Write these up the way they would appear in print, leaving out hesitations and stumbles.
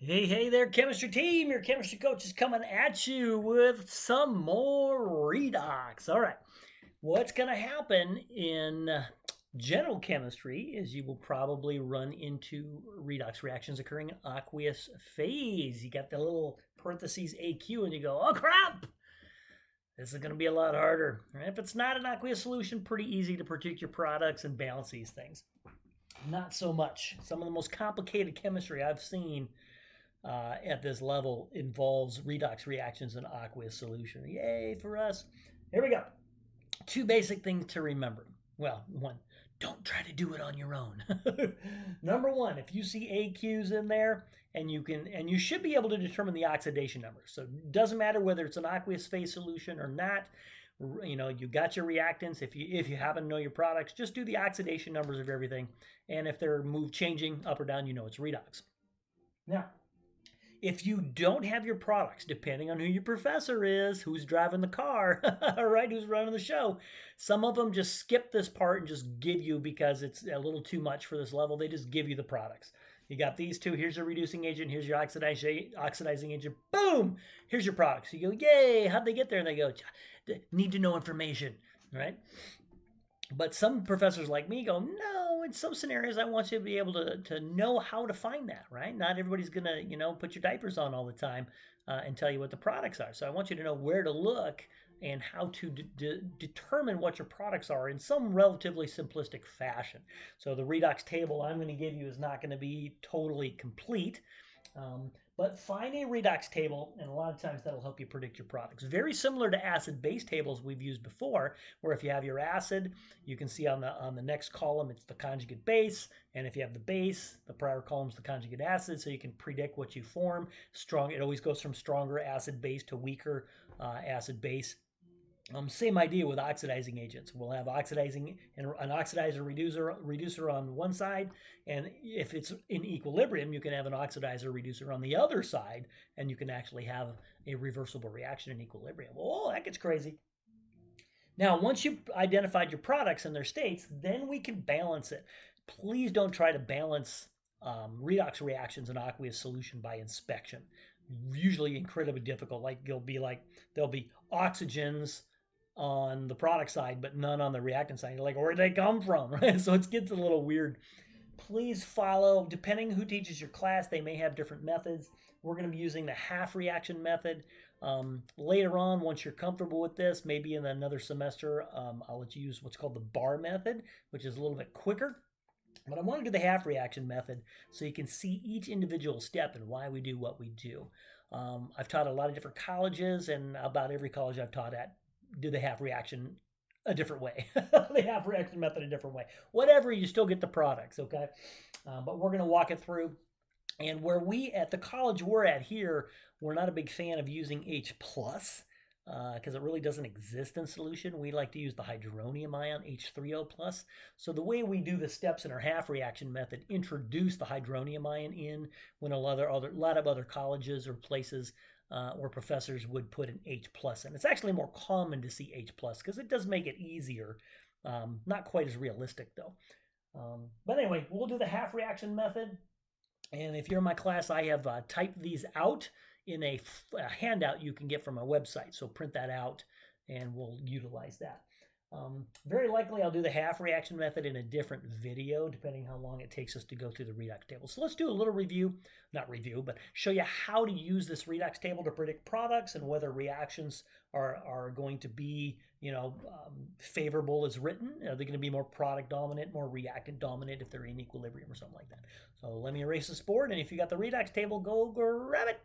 Hey, hey there, chemistry team. Your chemistry coach is coming at you with some more redox. All right. What's going to happen in general chemistry is you will probably run into redox reactions occurring in aqueous phase. You got the little parentheses AQ, and you go, oh crap, this is going to be a lot harder. Right? If it's not an aqueous solution, pretty easy to predict your products and balance these things. Not so much. Some of the most complicated chemistry I've seen at this level involves redox reactions in aqueous solution. Yay for us. Here we go. Two basic things to remember. Well, one, don't try to do it on your own. Number one, if you see AQs in there, and you should be able to determine the oxidation number. So it doesn't matter whether it's an aqueous phase solution or not. You got your reactants. If you happen to know your products, just do the oxidation numbers of everything, and if they're changing up or down, you know it's redox. Now, if you don't have your products, depending on who your professor is, who's driving the car, right, who's running the show, some of them just skip this part and just give you, because it's a little too much for this level, they just give you the products. You got these two, here's your reducing agent, here's your oxidizing agent, boom, here's your products. You go, yay, how'd they get there? And they go, need to know information, right? But some professors like me go, no, in some scenarios, I want you to be able to know how to find that, right? Not everybody's going to, put your diapers on all the time and tell you what the products are. So I want you to know where to look and how to determine what your products are in some relatively simplistic fashion. So the redox table I'm going to give you is not going to be totally complete. But find a redox table, and a lot of times that'll help you predict your products. Very similar to acid-base tables we've used before, where if you have your acid, you can see on the next column it's the conjugate base, and if you have the base, the prior column's the conjugate acid, so you can predict what you form. It always goes from stronger acid-base to weaker acid-base. Same idea with oxidizing agents. We'll have oxidizing and an oxidizer reducer on one side, and if it's in equilibrium, you can have an oxidizer reducer on the other side, and you can actually have a reversible reaction in equilibrium. Oh, that gets crazy. Now, once you've identified your products and their states, then we can balance it. Please don't try to balance redox reactions in aqueous solution by inspection. Usually incredibly difficult. There'll be oxygens on the product side, but none on the reactant side. You're like, where'd they come from? Right? So it gets a little weird. Please follow, depending who teaches your class, they may have different methods. We're going to be using the half reaction method. Later on, once you're comfortable with this, maybe in another semester, I'll let you use what's called the bar method, which is a little bit quicker. But I want to do the half reaction method so you can see each individual step and why we do what we do. I've taught a lot of different colleges, and about every college I've taught at do the half reaction a different way. The half reaction method a different way. Whatever, you still get the products, okay? But we're going to walk it through. And where we, at the college we're at here, we're not a big fan of using H+, because it really doesn't exist in solution. We like to use the hydronium ion, H3O+. So the way we do the steps in our half reaction method introduce the hydronium ion in, when a lot of other colleges or places or professors would put an H+. And it's actually more common to see H+, because it does make it easier. Not quite as realistic, though. But anyway, we'll do the half reaction method. And if you're in my class, I have typed these out in a handout you can get from my website. So print that out, and we'll utilize that. Very likely I'll do the half reaction method in a different video, depending how long it takes us to go through the redox table. So let's do a little but show you how to use this redox table to predict products and whether reactions are going to be, favorable as written. Are they going to be more product dominant, more reactant dominant if they're in equilibrium or something like that? So let me erase this board, and if you got the redox table, go grab it.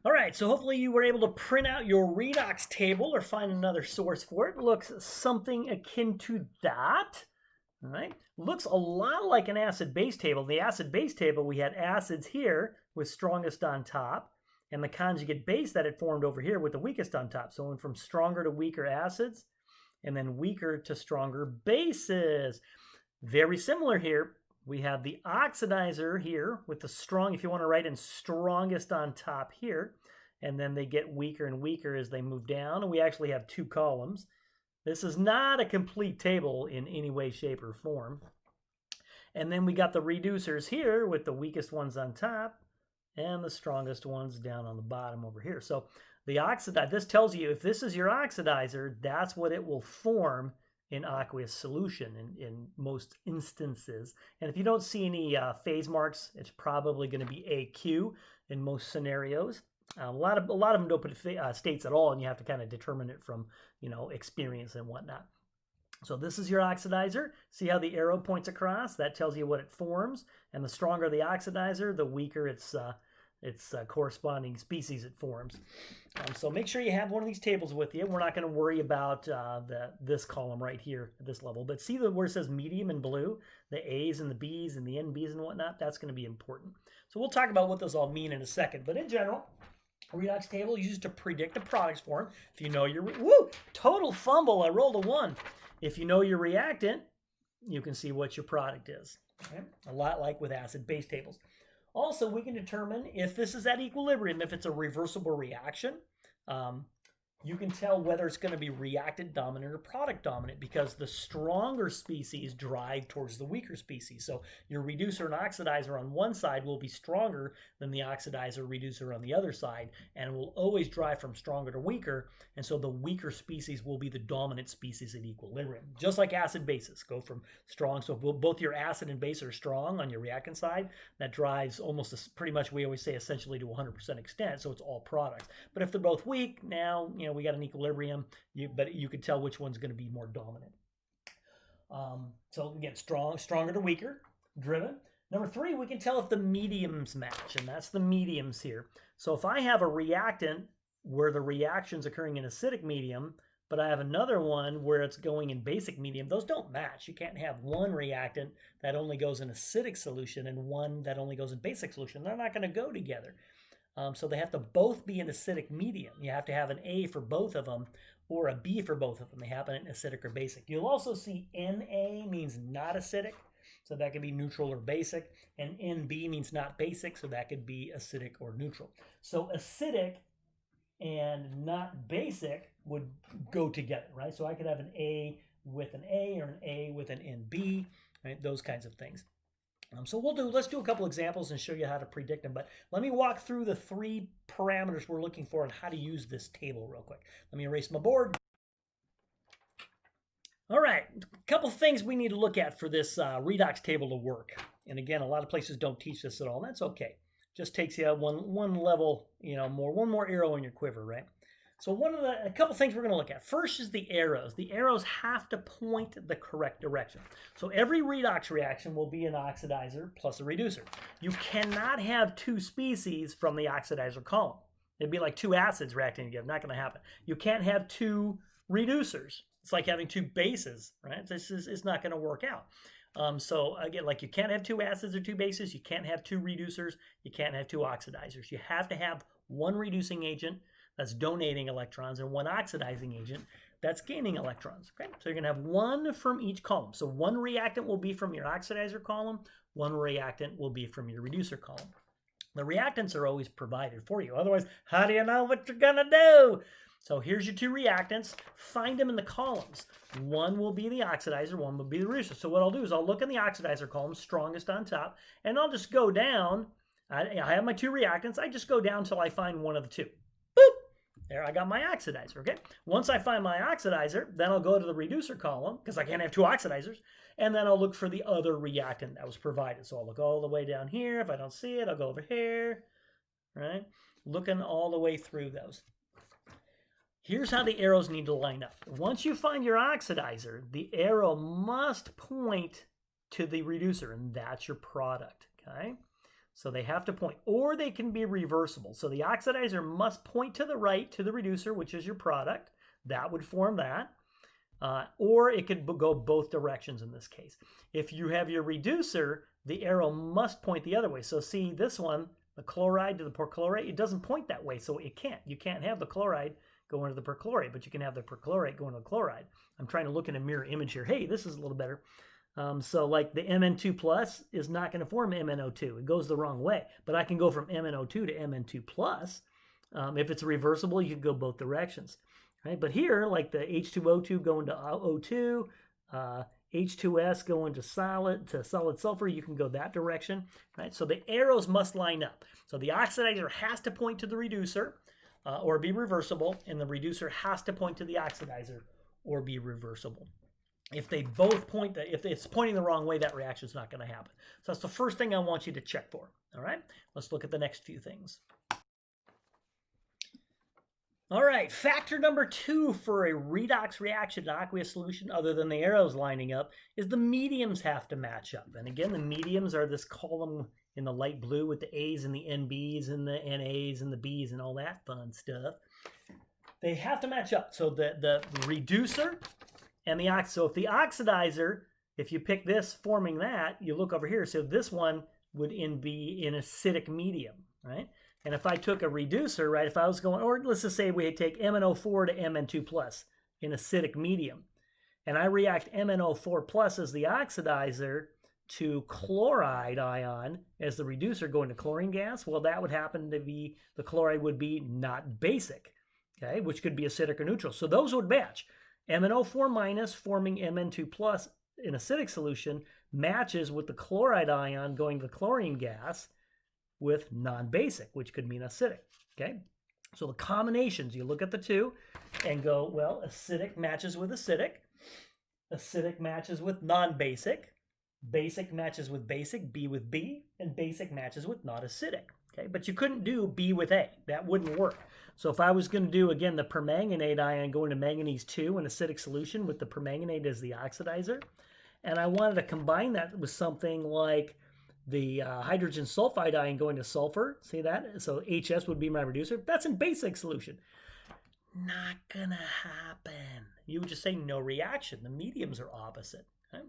All right, so hopefully you were able to print out your redox table or find another source for it. Looks something akin to that. All right, looks a lot like an acid-base table. The acid-base table, we had acids here with strongest on top, and the conjugate base that it formed over here with the weakest on top. So it went from stronger to weaker acids, and then weaker to stronger bases. Very similar here. We have the oxidizer here with the strong, if you want to write in strongest on top here, and then they get weaker and weaker as they move down, and we actually have two columns. This is not a complete table in any way, shape, or form. And then we got the reducers here with the weakest ones on top and the strongest ones down on the bottom over here. So the oxidizer, this tells you if this is your oxidizer, that's what it will form in aqueous solution in most instances. And if you don't see any phase marks, it's probably going to be AQ in most scenarios. A lot of them don't put states at all, and you have to kind of determine it from experience and whatnot. So this is your oxidizer. See how the arrow points across? That tells you what it forms. And the stronger the oxidizer, the weaker its corresponding species it forms. So make sure you have one of these tables with you. We're not going to worry about this column right here at this level. But see where it says medium in blue? The A's and the B's and the NB's and whatnot? That's going to be important. So we'll talk about what those all mean in a second. But in general, a redox table is used to predict the product's form. If you know your... Woo! Total fumble. I rolled a 1. If you know your reactant, you can see what your product is. Okay? A lot like with acid-base tables. Also, we can determine if this is at equilibrium, if it's a reversible reaction. You can tell whether it's going to be reactant dominant or product dominant because the stronger species drive towards the weaker species. So your reducer and oxidizer on one side will be stronger than the oxidizer reducer on the other side, and will always drive from stronger to weaker. And so the weaker species will be the dominant species at equilibrium. Just like acid bases go from strong. So if both your acid and base are strong on your reactant side, that drives almost pretty much, we always say, essentially to 100% extent. So it's all products. But if they're both weak, now we got an equilibrium, but you could tell which one's going to be more dominant. So again, stronger to weaker, driven. Number 3, we can tell if the mediums match, and that's the mediums here. So if I have a reactant where the reaction's occurring in acidic medium, but I have another one where it's going in basic medium, those don't match. You can't have one reactant that only goes in acidic solution and one that only goes in basic solution. They're not going to go together. So they have to both be an acidic medium. You have to have an A for both of them or a B for both of them. They happen in acidic or basic. You'll also see Na means not acidic, so that could be neutral or basic, and Nb means not basic, so that could be acidic or neutral. So acidic and not basic would go together, right? So I could have an A with an A or an A with an Nb, right? Those kinds of things. So let's do a couple examples and show you how to predict them. But let me walk through the 3 parameters we're looking for and how to use this table real quick. Let me erase my board. All right, a couple things we need to look at for this redox table to work. And again, a lot of places don't teach this at all. That's okay. Just takes you one level, one more arrow in your quiver, right? So a couple things we're going to look at. First is the arrows. The arrows have to point the correct direction. So every redox reaction will be an oxidizer plus a reducer. You cannot have 2 species from the oxidizer column. It'd be like 2 acids reacting together. Not going to happen. You can't have 2 reducers. It's like having 2 bases, right? It's not going to work out. So again, like you can't have 2 acids or 2 bases. You can't have 2 reducers. You can't have 2 oxidizers. You have to have one reducing agent that's donating electrons and one oxidizing agent that's gaining electrons. Okay, so you're going to have one from each column. So one reactant will be from your oxidizer column, one reactant will be from your reducer column. The reactants are always provided for you. Otherwise, how do you know what you're going to do? So here's your 2 reactants. Find them in the columns. One will be the oxidizer, one will be the reducer. So what I'll do is I'll look in the oxidizer column, strongest on top, and I'll just go down. I have my 2 reactants. I just go down until I find one of the 2. There, I got my oxidizer, okay? Once I find my oxidizer, then I'll go to the reducer column, because I can't have 2 oxidizers, and then I'll look for the other reactant that was provided. So I'll look all the way down here. If I don't see it, I'll go over here, right? Looking all the way through those. Here's how the arrows need to line up. Once you find your oxidizer, the arrow must point to the reducer, and that's your product, okay? So they have to point, or they can be reversible. So the oxidizer must point to the right, to the reducer, which is your product. That would form that. Or it could go both directions in this case. If you have your reducer, the arrow must point the other way. So see this one, the chloride to the perchlorate, it doesn't point that way, so it can't. You can't have the chloride go into the perchlorate, but you can have the perchlorate go into the chloride. I'm trying to look in a mirror image here. Hey, this is a little better. So like the Mn2 plus is not going to form MnO2. It goes the wrong way. But I can go from MnO2 to Mn2 plus. If it's reversible, you can go both directions. Right? But here, like the H2O2 going to O2, H2S going to solid sulfur, you can go that direction, right? So the arrows must line up. So the oxidizer has to point to the reducer or be reversible, and the reducer has to point to the oxidizer or be reversible. If they both point, if it's pointing the wrong way, that reaction is not going to happen. So that's the first thing I want you to check for. All right, let's look at the next few things. All right, factor number 2 for a redox reaction in aqueous solution, other than the arrows lining up, is the mediums have to match up. And again, the mediums are this column in the light blue with the A's and the NBs and the NAs and the B's and all that fun stuff. They have to match up. So the reducer and the oxidizer. So if the oxidizer, if you pick this forming that, you look over here. So this one would be in acidic medium, right? And if I took a reducer, right, if I was going, or let's just say we take MnO4 to Mn2 plus in acidic medium, and I react MnO4 plus as the oxidizer to chloride ion as the reducer going to chlorine gas, well, that would happen to be, the chloride would be not basic, okay, which could be acidic or neutral. So those would match. MnO4 minus forming Mn2 plus in acidic solution matches with the chloride ion going to the chlorine gas with non-basic, which could mean acidic, okay? So the combinations, you look at the two and go, well, acidic matches with acidic matches with non-basic, basic matches with basic, B with B, and basic matches with not acidic, okay? But you couldn't do B with A. That wouldn't work. So if I was going to do, again, the permanganate ion going to manganese 2 in acidic solution with the permanganate as the oxidizer, and I wanted to combine that with something like the hydrogen sulfide ion going to sulfur, see that? So HS would be my reducer. That's in basic solution. Not gonna happen. You would just say no reaction. The mediums are opposite. Okay?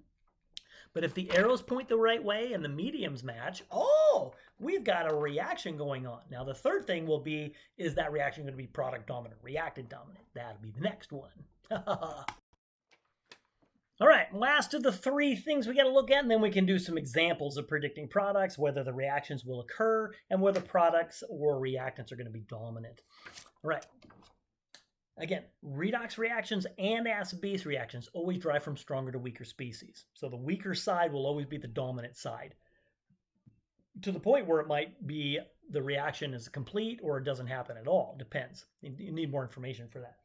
But if the arrows point the right way and the mediums match, oh, we've got a reaction going on. Now the third thing will be, is that reaction going to be product dominant, reactant dominant? That'll be the next one. All right, last of the 3 things we got to look at, and then we can do some examples of predicting products, whether the reactions will occur, and whether products or reactants are going to be dominant. All right. Again, redox reactions and acid-base reactions always drive from stronger to weaker species. So the weaker side will always be the dominant side, to the point where it might be the reaction is complete or it doesn't happen at all. Depends. You need more information for that.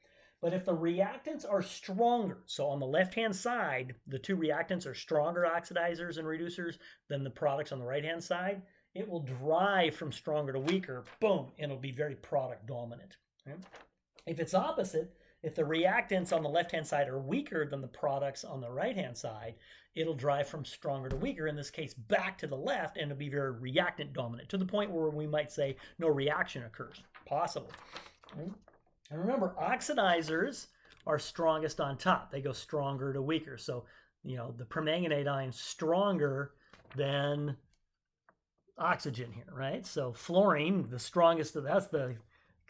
But if the reactants are stronger, so on the left-hand side, the 2 reactants are stronger oxidizers and reducers than the products on the right-hand side, it will drive from stronger to weaker, boom, and it'll be very product dominant. Okay? If it's opposite, if the reactants on the left-hand side are weaker than the products on the right-hand side, it'll drive from stronger to weaker, in this case back to the left, and it'll be very reactant dominant, to the point where we might say no reaction occurs. Possible. Okay? And remember, oxidizers are strongest on top. They go stronger to weaker. So, you know, the permanganate ion is stronger than oxygen here, right? So fluorine, the strongest, that's the,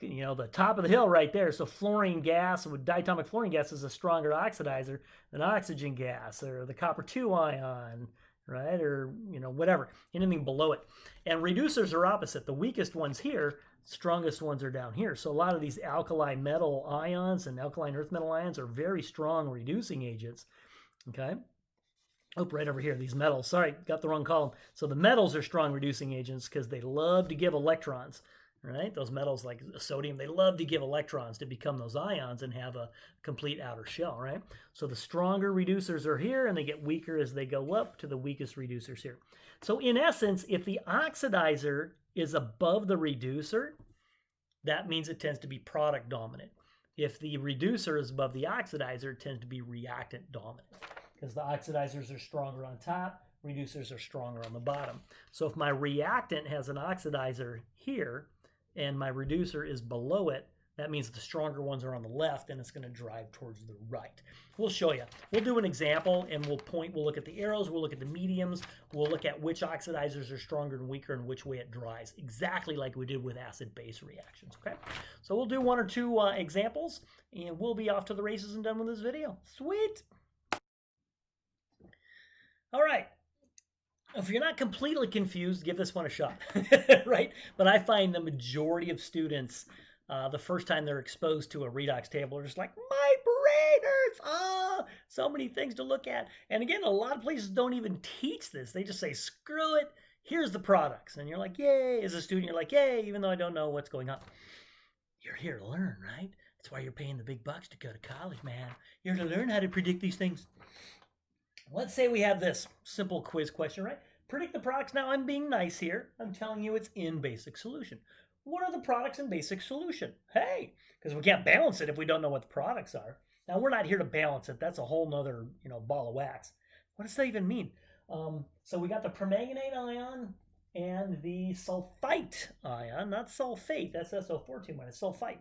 you know, the top of the hill right there. So fluorine gas, with diatomic fluorine gas, is a stronger oxidizer than oxygen gas, or the copper 2 ion, right? Or, you know, whatever, anything below it. And reducers are opposite. The weakest ones here, strongest ones are down here. So a lot of these alkali metal ions and alkaline earth metal ions are very strong reducing agents, okay? Oh, right over here, these metals. Sorry, got the wrong column. So the metals are strong reducing agents because they love to give electrons, right? Those metals like sodium, they love to give electrons to become those ions and have a complete outer shell, right? So the stronger reducers are here, and they get weaker as they go up to the weakest reducers here. So in essence, if the oxidizer is above the reducer, that means it tends to be product dominant. If the reducer is above the oxidizer, it tends to be reactant dominant, because the oxidizers are stronger on top, reducers are stronger on the bottom. So if my reactant has an oxidizer here and my reducer is below it, that means the stronger ones are on the left, and it's going to drive towards the right. We'll show you. We'll do an example, and we'll look at the arrows, we'll look at the mediums, we'll look at which oxidizers are stronger and weaker and which way it drives, exactly like we did with acid-base reactions, okay? So we'll do 1 or 2 examples, and we'll be off to the races and done with this video. Sweet! All right. If you're not completely confused, give this one a shot, right? But I find the majority of students, the first time they're exposed to a redox table, are just like, my brain hurts. So many things to look at. And again, a lot of places don't even teach this. They just say, screw it, here's the products. And you're like, yay. As a student, you're like, yay, even though I don't know what's going on. You're here to learn, right? That's why you're paying the big bucks to go to college, man. You're here to learn how to predict these things. Let's say we have this simple quiz question, right? Predict the products. Now, I'm being nice here. I'm telling you it's in basic solution. What are the products in basic solution? Hey, because we can't balance it if we don't know what the products are. Now, we're not here to balance it. That's a whole nother, ball of wax. What does that even mean? So we got the permanganate ion and the sulfite ion, not sulfate. That's SO4 minus sulfite.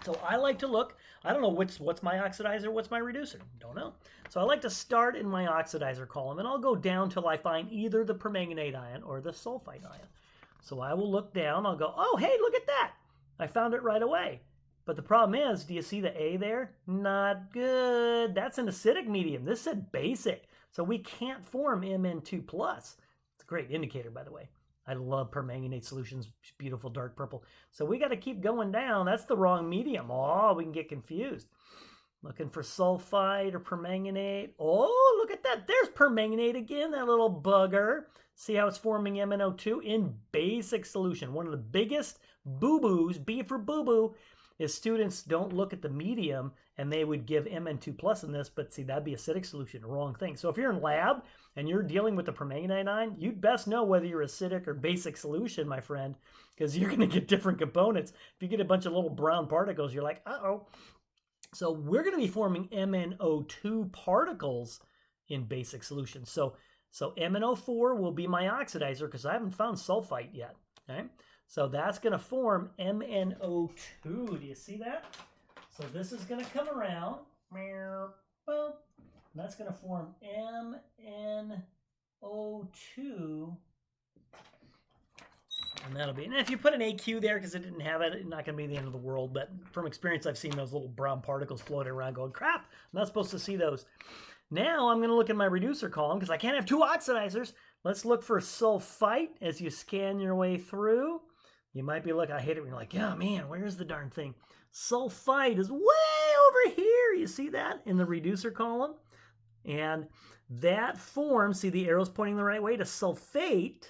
So I like to look, I don't know what's my oxidizer, what's my reducer, don't know. So I like to start in my oxidizer column, and I'll go down till I find either the permanganate ion or the sulfite ion. So I will look down, I'll go, oh, hey, look at that. I found it right away. But the problem is, do you see the A there? Not good. That's an acidic medium. This said basic. So we can't form Mn2+. It's a great indicator, by the way. I love permanganate solutions, beautiful dark purple. So we got to keep going down. That's the wrong medium. Oh, we can get confused. Looking for sulfite or permanganate. Oh, look at that. There's permanganate again, that little bugger. See how it's forming MnO2 in basic solution. One of the biggest boo-boos, B for boo-boo, is students don't look at the medium and they would give Mn2+ in this, but see, that'd be acidic solution, wrong thing. So if you're in lab and you're dealing with the permanganate ion, you'd best know whether you're acidic or basic solution, my friend, because you're going to get different components. If you get a bunch of little brown particles, you're like, uh-oh. So we're going to be forming MnO2 particles in basic solution. So MnO4 will be my oxidizer because I haven't found sulfite yet, okay? So that's going to form MnO2. Do you see that? So this is going to come around. That's going to form MnO2. And that'll be, and if you put an AQ there because it didn't have it, it's not going to be the end of the world. But from experience, I've seen those little brown particles floating around going, crap, I'm not supposed to see those. Now I'm going to look at my reducer column because I can't have two oxidizers. Let's look for sulfite as you scan your way through. You might be looking, I hate it when you're like, yeah, man, where's the darn thing? Sulfite is way over here. You see that in the reducer column? And that forms, see the arrow's pointing the right way, to sulfate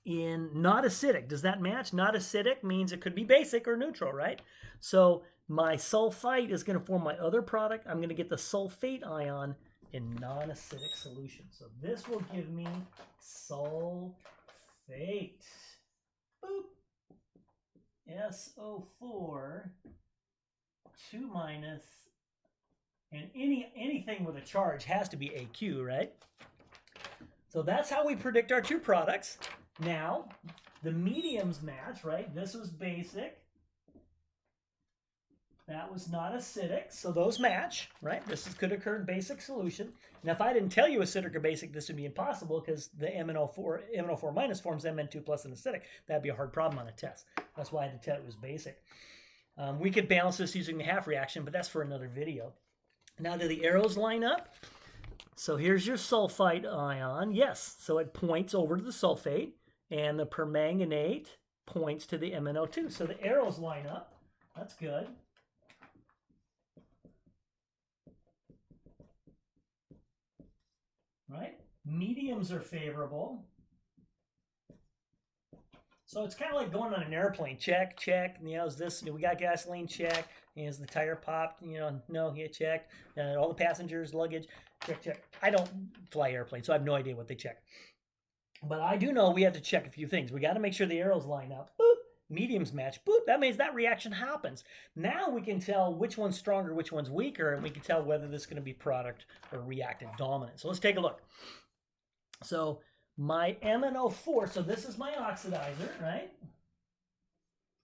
in not acidic. Does that match? Not acidic means it could be basic or neutral, right? So my sulfite is going to form my other product. I'm going to get the sulfate ion in non-acidic solution. So this will give me sulfate. Boop. SO4 2 minus, and anything with a charge has to be AQ, right? So that's how we predict our two products. Now, the mediums match, right? This was basic. That was not acidic, so those match, right? This could occur in basic solution. Now, if I didn't tell you acidic or basic, this would be impossible because the MnO4 minus forms Mn2+ and acidic. That'd be a hard problem on a test. That's why I had to tell it was basic. We could balance this using the half reaction, but that's for another video. Now, do the arrows line up? So here's your sulfite ion. Yes, so it points over to the sulfate, and the permanganate points to the MnO2. So the arrows line up. That's good. Right? Mediums are favorable. So it's kind of like going on an airplane. Check, check. Is this, we got gasoline? Check. Is the tire popped? No, yeah, checked. All the passengers, luggage, check, check. I don't fly airplanes, so I have no idea what they check. But I do know we have to check a few things. We got to make sure the arrows line up. Boop. Mediums match. Boop. That means that reaction happens. Now we can tell which one's stronger, which one's weaker, and we can tell whether this is going to be product or reactant dominant. So let's take a look. So my MnO4, so this is my oxidizer, right?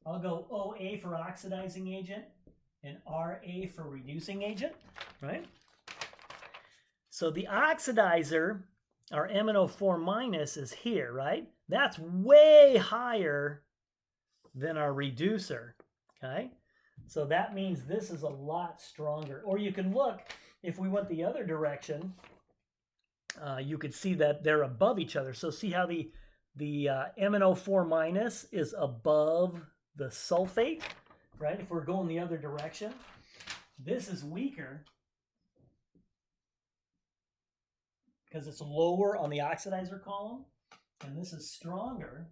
I'll go OA for oxidizing agent and RA for reducing agent, right? So the oxidizer, our MnO4 minus, is here, right? That's way higher than our reducer, okay? So that means this is a lot stronger. Or you can look, if we went the other direction, you could see that they're above each other. So see how the MnO4 minus is above the sulfate, right? If we're going the other direction, this is weaker because it's lower on the oxidizer column, and this is stronger.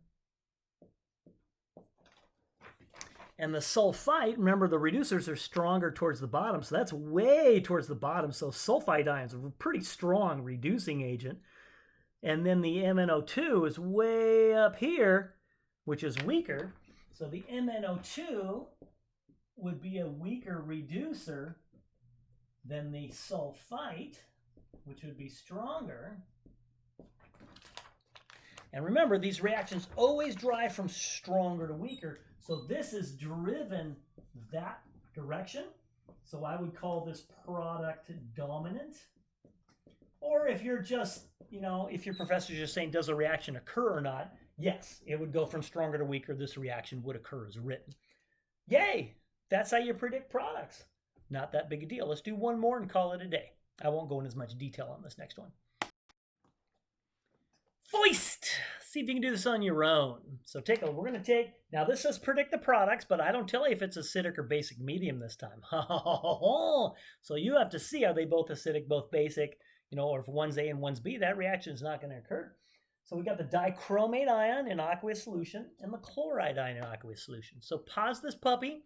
And the sulfite, remember the reducers are stronger towards the bottom, so that's way towards the bottom. So sulfite ions are a pretty strong reducing agent. And then the MnO2 is way up here, which is weaker. So the MnO2 would be a weaker reducer than the sulfite, which would be stronger. And remember, these reactions always drive from stronger to weaker. So this is driven that direction. So I would call this product dominant. Or if you're just, if your professor's just saying, does a reaction occur or not? Yes, it would go from stronger to weaker. This reaction would occur as written. Yay! That's how you predict products. Not that big a deal. Let's do one more and call it a day. I won't go in as much detail on this next one. Foist! See if you can do this on your own. So we're going to take, now this says predict the products, but I don't tell you if it's acidic or basic medium this time. So you have to see, are they both acidic, both basic, or if one's A and one's B, that reaction is not going to occur. So we got the dichromate ion in aqueous solution and the chloride ion in aqueous solution. So pause this puppy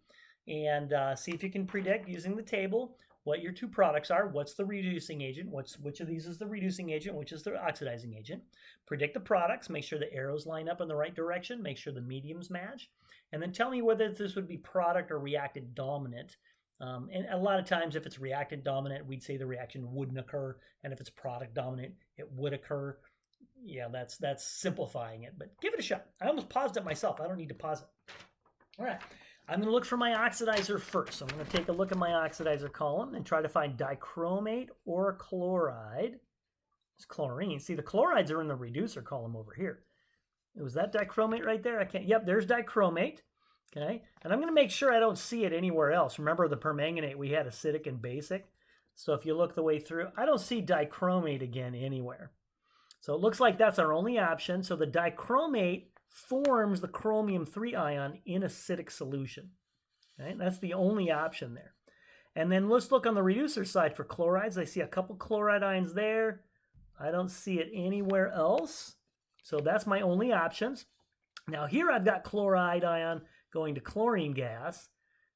and see if you can predict using the table what your two products are. What's the reducing agent? Which of these is the reducing agent? Which is the oxidizing agent? Predict the products. Make sure the arrows line up in the right direction. Make sure the mediums match. And then tell me whether this would be product or reactant dominant. And a lot of times if it's reactant dominant, we'd say the reaction wouldn't occur. And if it's product dominant, it would occur. Yeah, that's simplifying it, but give it a shot. I almost paused it myself. I don't need to pause it. All right. I'm going to look for my oxidizer first. So I'm going to take a look at my oxidizer column and try to find dichromate or chloride. It's chlorine. See, the chlorides are in the reducer column over here. Was that dichromate right there? I can't. Yep, there's dichromate. Okay, and I'm going to make sure I don't see it anywhere else. Remember the permanganate, we had acidic and basic. So if you look the way through, I don't see dichromate again anywhere. So it looks like that's our only option. So the dichromate forms the chromium 3 ion in acidic solution. Okay? That's the only option there. And then let's look on the reducer side for chlorides. I see a couple chloride ions there. I don't see it anywhere else. So that's my only options. Now here I've got chloride ion going to chlorine gas.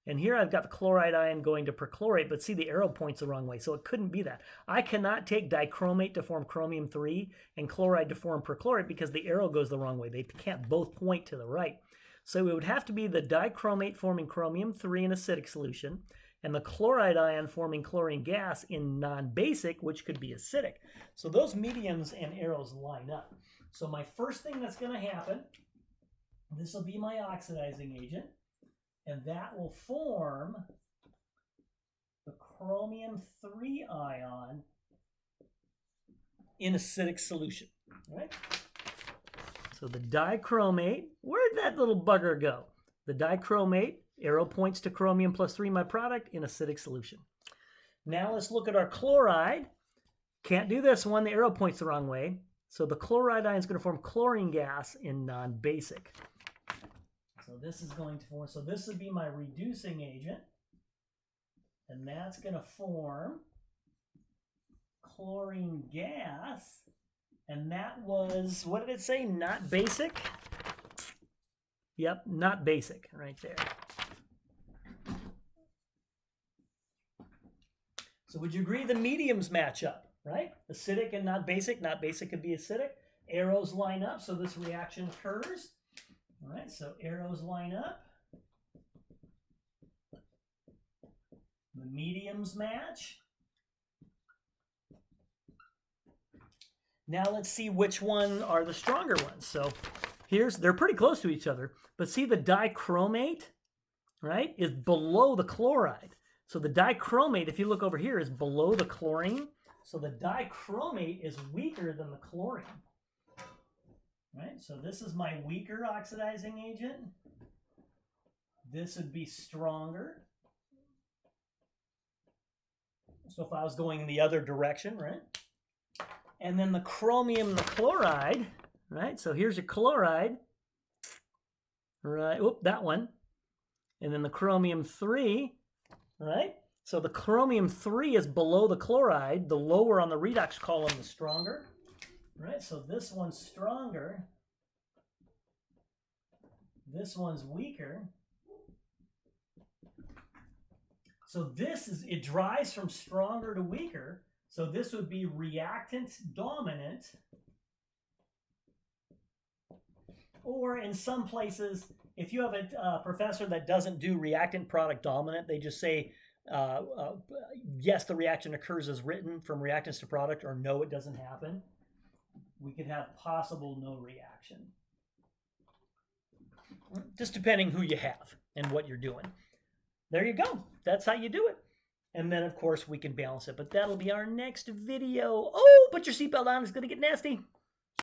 And here I've got the chloride ion going to perchlorate, but see the arrow points the wrong way, so it couldn't be that. I cannot take dichromate to form chromium 3 and chloride to form perchlorate because the arrow goes the wrong way. They can't both point to the right. So it would have to be the dichromate forming chromium 3 in acidic solution and the chloride ion forming chlorine gas in non-basic, which could be acidic. So those mediums and arrows line up. So my first thing that's going to happen, this will be my oxidizing agent. And that will form the chromium 3 ion in acidic solution. All right? So the dichromate, where'd that little bugger go? The dichromate, arrow points to chromium plus 3, my product, in acidic solution. Now let's look at our chloride. Can't do this one, the arrow points the wrong way. So the chloride ion is going to form chlorine gas in non-basic. So this is going to form, so this would be my reducing agent, and that's going to form chlorine gas, and that was, what did it say, not basic? Yep, not basic, right there. So would you agree the mediums match up, right? Acidic and not basic could be acidic. Arrows line up, so this reaction occurs. All right, so arrows line up. The mediums match. Now let's see which one are the stronger ones. So they're pretty close to each other, but see the dichromate, right, is below the chloride. So the dichromate, if you look over here, is below the chlorine. So the dichromate is weaker than the chlorine. Right, so this is my weaker oxidizing agent. This would be stronger. So if I was going in the other direction, right? And then the chromium, the chloride, right? So here's your chloride, right? Oop, that one. And then the chromium 3, right? So the chromium-3 is below the chloride. The lower on the redox column, the stronger. Right, so this one's stronger. This one's weaker. So it dries from stronger to weaker. So this would be reactant dominant. Or in some places, if you have a professor that doesn't do reactant product dominant, they just say, yes, the reaction occurs as written from reactants to product, or no, it doesn't happen. We could have possible no reaction. Just depending who you have and what you're doing. There you go. That's how you do it. And then, of course, we can balance it. But that'll be our next video. Oh, put your seatbelt on. It's going to get nasty.